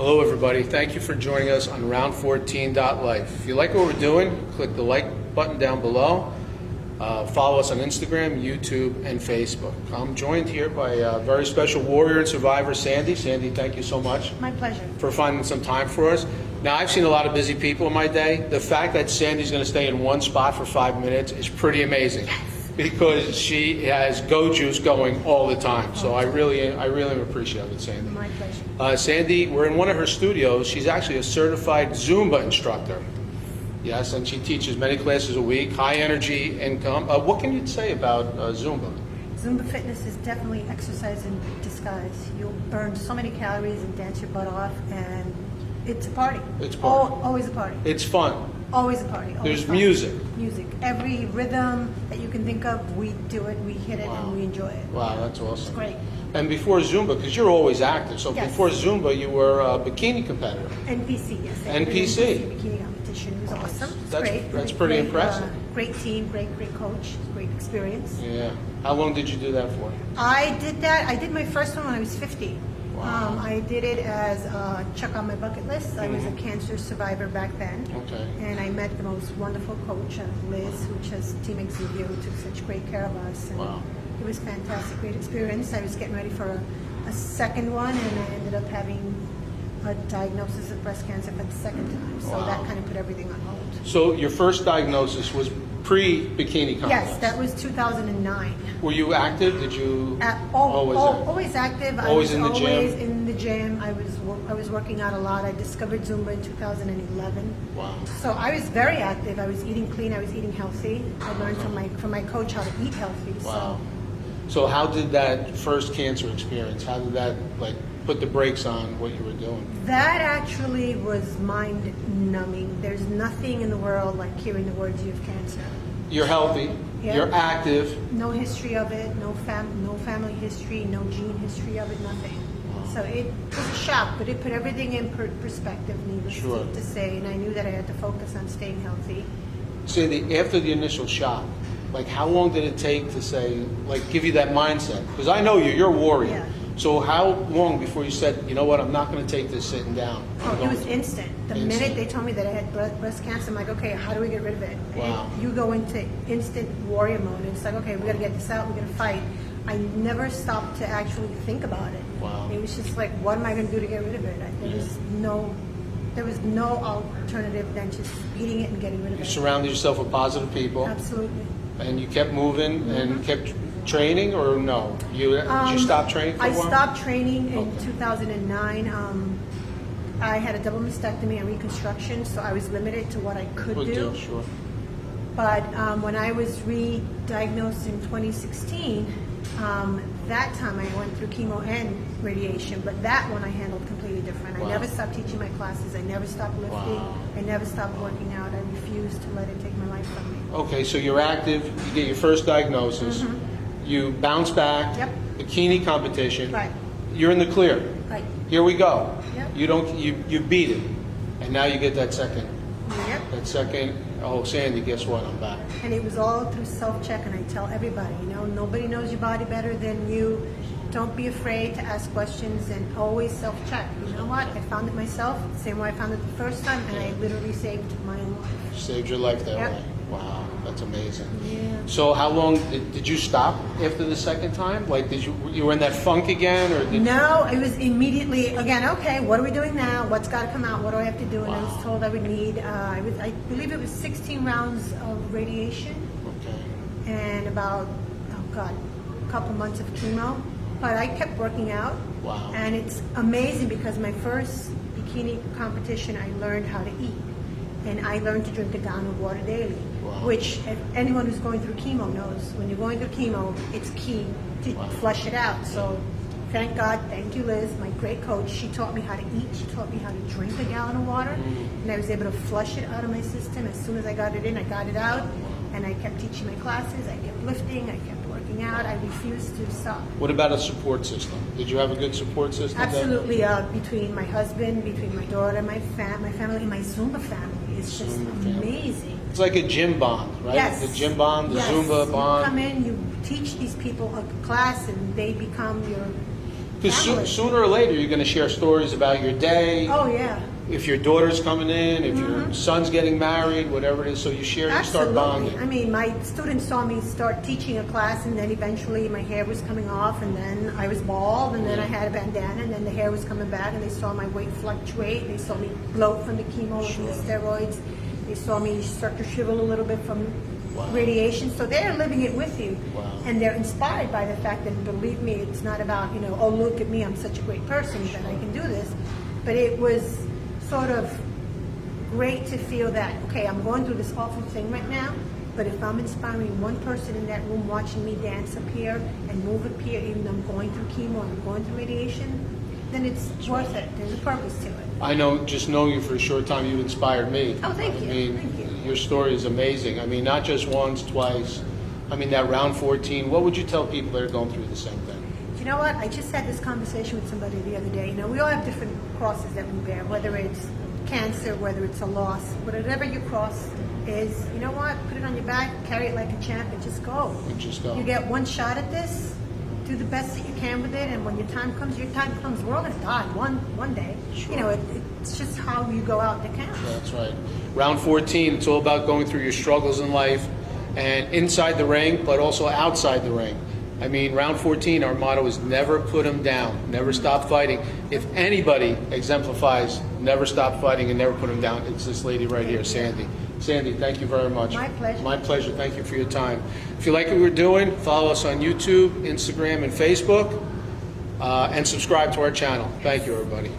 Hello everybody, thank you for joining us on Round 14.life. If you like what we're doing, click the like button down below. Follow us on Instagram, YouTube, and Facebook. I'm joined here by a very special warrior and survivor, Sandy. Sandy, thank you so much. My pleasure. For finding some time for us. Now, I've seen a lot of busy people in my day. The fact that Sandy's going to stay in one spot for 5 minutes is pretty amazing. Yes. Because she has go juice going all the time. So I really appreciate it, Sandy. My pleasure. Sandy, we're in one of her studios. She's actually a certified Zumba instructor. Yes, and she teaches many classes a week, high energy income. What can you say about Zumba? Zumba fitness is definitely exercise in disguise. You'll burn so many calories and dance your butt off, and it's a party. It's a party. Always a party. It's fun. Always a party. Always There's fun. music. Music. Every rhythm that you can think of, we do it, we hit it, Wow. and we enjoy it. Wow, that's awesome. It's great. And before Zumba, because you're always active, so Yes. before Zumba, you were a bikini competitor. NPC, yes. NPC. Bikini Competition. It was awesome. It's That's- great. that's pretty impressive. Great team, great coach, great experience. Yeah. How long did you do that for? I did that. I did my first one when I was 50. Wow. I did it as a check on my bucket list. I was a cancer survivor back then. Okay. And I met the most wonderful coach, Liz, who was Team Exhibio, who took such great care of us. And Wow. it was fantastic, great experience. I was getting ready for a second one, and I ended up having a diagnosis of breast cancer for the second time. So Wow. that kind of put everything on hold. So your first diagnosis was pre-bikini contest? Yes, that was 2009. Were you active? Did you Always always active. Always I in was the gym? always in the gym. I was working out a lot. I discovered Zumba in 2011. Wow. So I was very active. I was eating clean. I was eating healthy. I learned from my coach how to eat healthy. Wow. So how did that first cancer experience, how did that put the brakes on what you were doing? That actually was mind numbing. There's nothing in the world like hearing the words you have cancer. You're healthy, Yeah. you're active. No history of it, no family history, no gene history of it, nothing. So it was a shock, but it put everything in perspective, needless Sure. to say, and I knew that I had to focus on staying healthy. Sandy, after the initial shock, how long did it take to say, give you that mindset? Because I know you're a warrior. Yeah. So how long before you said, you know what, I'm not going to take this sitting down? I'm It going was to-" instant. The Instant. minute they told me that I had breast cancer, I'm like, okay, how do we get rid of it? Wow. And you go into instant warrior mode. It's like, okay, we got to get this out. We're going to fight. I never stopped to actually think about it. Wow. It was just like, what am I going to do to get rid of it? There was no alternative than just beating it and getting rid of You it. surrounded yourself with positive people, Absolutely. and you kept moving and kept training, or no? Did you stop training for a I while? stopped training in Okay. 2009. I had a double mastectomy and reconstruction, so I was limited to what I could Would do. sure. But when I was re-diagnosed in 2016, that time I went through chemo and radiation, but that one I handled completely different. Wow. I never stopped teaching my classes. I never stopped lifting. Wow. I never stopped working out. I refused to let it take my life from me. Okay, so you're active, you get your first diagnosis, you bounce back, Yep. bikini competition, Right. you're in the clear. Right. Here we go. Yep. You beat it, and now you get that second. Yep. Oh, Sandy, guess what? I'm back. And it was all through self-check, and I tell everybody, nobody knows your body better than you. Don't be afraid to ask questions and always self-check. You know what? I found it myself, the same way I found it the first time, and I literally saved my own life. Saved your life that Yep. way. Wow, that's amazing. Yeah. So how long did you stop after the second time? Did you were in that funk again, or did No, it was immediately, again, okay, what are we doing now? What's got to come out? What do I have to do? And I Wow. was told I would need, I believe it was 16 rounds of radiation Okay. and about, a couple months of chemo. But I kept working out. Wow. And it's amazing because my first bikini competition, I learned how to eat. And I learned to drink a gallon of water daily, Wow. which if anyone who's going through chemo knows. When you're going through chemo, it's key to Wow. flush it out. So thank God, thank you, Liz, my great coach. She taught me how to eat. She taught me how to drink a gallon of water. And I was able to flush it out of my system. As soon as I got it in, I got it out. And I kept teaching my classes. I kept lifting. I kept working out. I refused to stop. What about a support system? Did you have a good support system? then? Absolutely. Between my husband, between my daughter, my family, and my Zumba family. It's just Zumba family. amazing. It's like a gym bond, right? Yes. The gym bond, the Yes. Zumba bond. You come in, you teach these people a class, and they become your Because Fabulous. sooner or later, you're going to share stories about your day. Oh, yeah. If your daughter's coming in, if your son's getting married, whatever it is, so you share, you start Absolutely. bonding. I mean, my students saw me start teaching a class, and then eventually my hair was coming off, and then I was bald, and then I had a bandana, and then the hair was coming back, and they saw my weight fluctuate. They saw me bloat from the chemo and the steroids. They saw me start to shrivel a little bit from radiation. So they're living it with you, and they're inspired by the fact that, believe me, it's not about, oh, look at me, I'm such a great person that I can do this. But it was sort of great to feel that, okay, I'm going through this awful thing right now, but if I'm inspiring one person in that room watching me dance up here and move up here, even though I'm going through chemo and I'm going through radiation, then it's worth it. There's a purpose to it. I know, just knowing you for a short time, you inspired me. Oh, thank you. I mean, Thank you. your story is amazing. I mean, not just once, twice. I mean, that round 14, what would you tell people that are going through the same thing? You know what? I just had this conversation with somebody the other day. We all have different crosses that we bear, whether it's cancer, whether it's a loss, whatever your cross is. You know what? Put it on your back, carry it like a champ, and just go. And just go. You get one shot at this. Do the best that you can with it, and when your time comes, your time comes. We're all going to die one day. Sure. It's just how you go out that counts. That's right. Round 14, it's all about going through your struggles in life and inside the ring, but also outside the ring. I mean, round 14, our motto is never put them down, never stop fighting. If anybody exemplifies never stop fighting and never put them down, it's this lady right here, Sandy. Sandy, thank you very much. My pleasure. My pleasure. Thank you for your time. If you like what we're doing, follow us on YouTube, Instagram, and Facebook, and subscribe to our channel. Thank you, everybody.